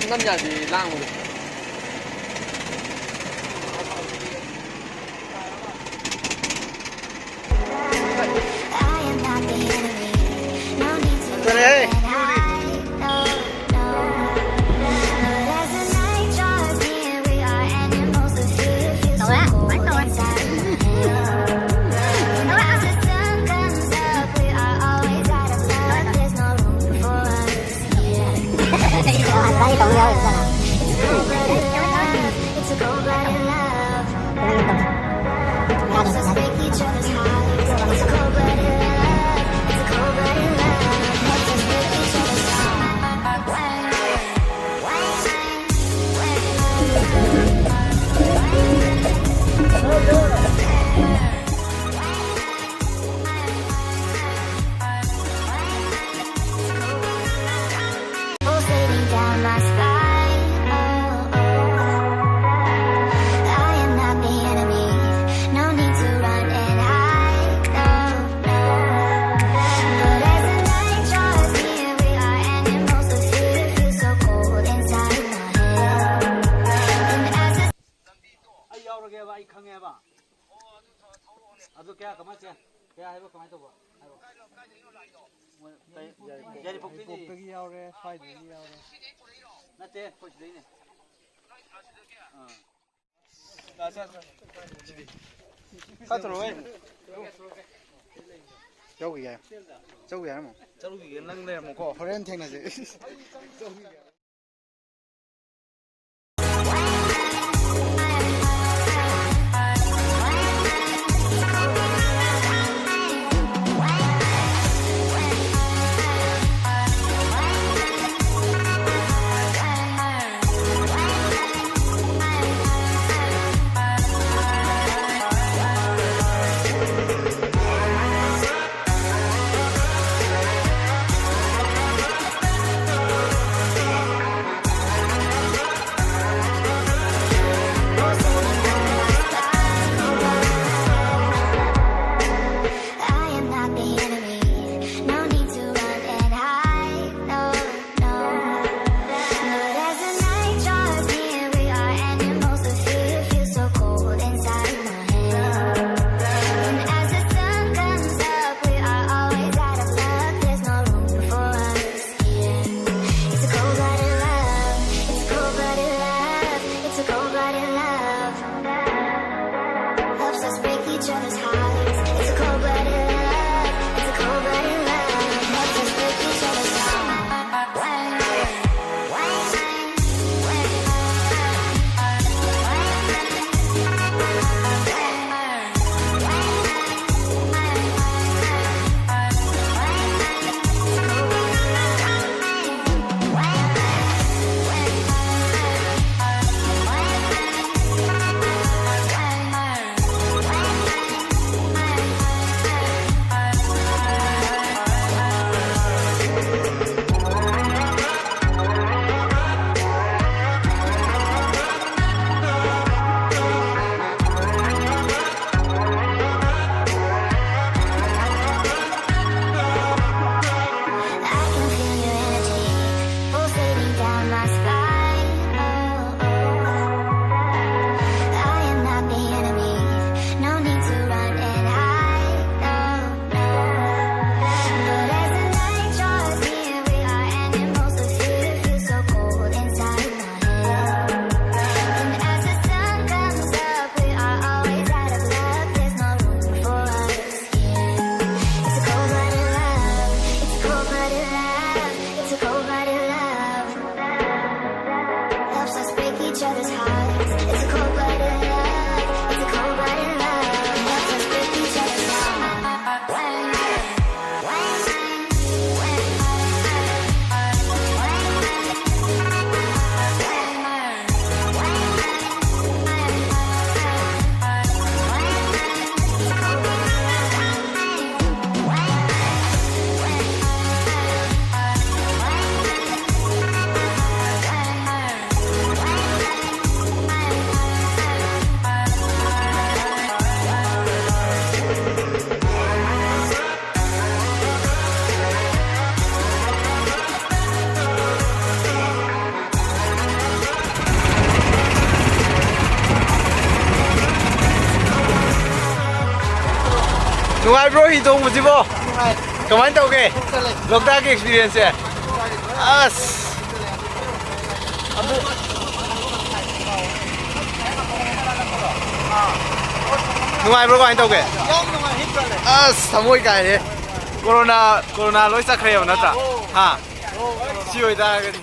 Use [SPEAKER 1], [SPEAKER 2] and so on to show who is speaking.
[SPEAKER 1] năm nhà thì lang rồi. Đây.
[SPEAKER 2] Đấy, tổng nhau rồi.
[SPEAKER 3] Aduh kaya kamay siya. Kaya ayaw kamay to ba? Jadi pokoknya ni.
[SPEAKER 1] Pokoknya yaure, fight yaure.
[SPEAKER 3] Nanti coach dia ni.
[SPEAKER 1] Cắt rồi. Cháu kìa. Cháu kìa mà. Cháu kìa nâng lên một cỏ friend thằng này gì.
[SPEAKER 4] ꯅꯨꯡꯉꯥꯏꯕ꯭ꯔꯣ ꯍꯤ ꯇꯣꯡꯕꯁꯤꯕꯣ ꯀꯃꯥꯏꯅ ꯇꯧꯒꯦ ꯂꯣꯛꯇꯥꯛꯀꯤ ꯑꯦꯛꯁꯄꯤꯔꯤꯌꯦꯟꯁꯁꯦ ꯑꯁ ꯅꯨꯡꯉꯥꯏꯕ꯭ꯔꯣ ꯀꯃꯥꯏꯅ ꯇꯧꯒꯦ ꯑꯁ ꯊꯃꯣꯏ ꯀꯥꯏꯔꯦ corona ꯂꯣꯏ ꯆꯠꯈ꯭ꯔꯦꯕ ꯅꯠꯇ꯭ꯔꯥ ꯍꯥ ꯁꯤ ꯑꯣꯏꯇꯥꯔꯒꯗꯤ